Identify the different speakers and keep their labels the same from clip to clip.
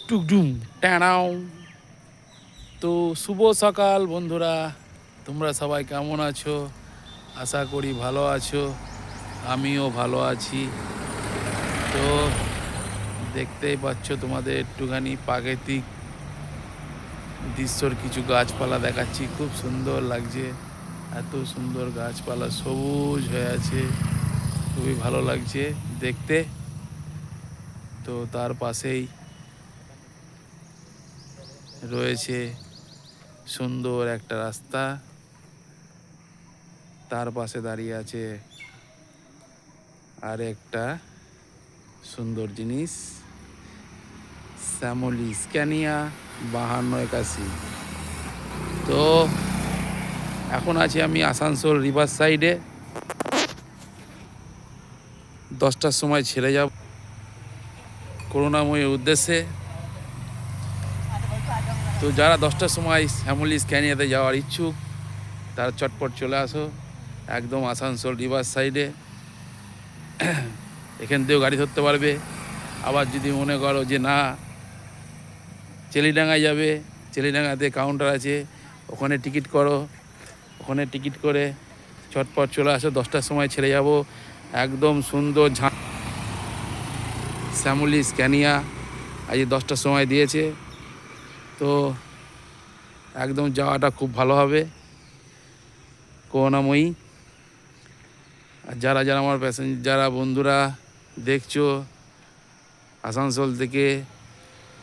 Speaker 1: টুকডুম টানাও। তো শুভ সকাল বন্ধুরা, তোমরা সবাই কেমন আছো? আশা করি ভালো আছো, আমিও ভালো আছি। তো দেখতেই পাচ্ছ, তোমাদের একটুখানি প্রাকৃতিক দৃশ্যর কিছু গাছপালা দেখাচ্ছি। খুব সুন্দর লাগছে, এত সুন্দর গাছপালা সবুজ হয়ে আছে, খুবই ভালো লাগছে দেখতে। তো তার পাশেই রয়েছে সুন্দর একটা রাস্তা, তার পাশে দাঁড়িয়ে আছে আর একটা সুন্দর জিনিস, শ্যামলি স্ক্যানিয়া 5281। তো এখন আছি আমি আসানসোল রিভার সাইডে। 10টার সময় ছেড়ে যাব করুণাময়ীর উদ্দেশ্যে। তো যারা 10টার সময় শ্যামলি স্ক্যানিয়াতে যাওয়ার ইচ্ছুক, তারা চটপট চলে আসো, একদম আসানসোল রিভার সাইডে। এখান থেকেও গাড়ি ধরতে পারবে। আবার যদি মনে করো যে না, চেলিডাঙ্গায় যাবে, চেলিডাঙ্গাতে কাউন্টার আছে, ওখানে টিকিট করো, ওখানে টিকিট করে চটপট চলে আসো। 10টার সময় ছেড়ে যাব, একদম সুন্দর শ্যামলি স্ক্যানিয়া আজ 10টার সময় দিয়েছে। তো একদম যাওয়াটা খুব ভালো হবে, করুণাময়ী। আর যারা যারা আমার যারা বন্ধুরা দেখছো আসানসোল থেকে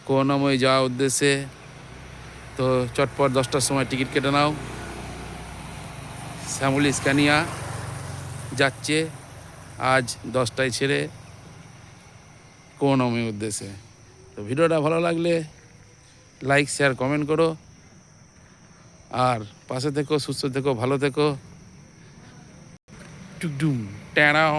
Speaker 1: করুণাময়ী যাওয়ার উদ্দেশ্যে, তো চটপট 10টার সময় টিকিট কেটে নাও। শ্যামলি স্ক্যানিয়া যাচ্ছে আজ 10টায় ছেড়ে করুণাময়ীর উদ্দেশ্যে। তো ভিডিওটা ভালো লাগলে লাইক, শেয়ার, কমেন্ট করো। আর পাশে থেকো, সুস্থ থেকো, ভালো থেকো। টুকডুম টানাও।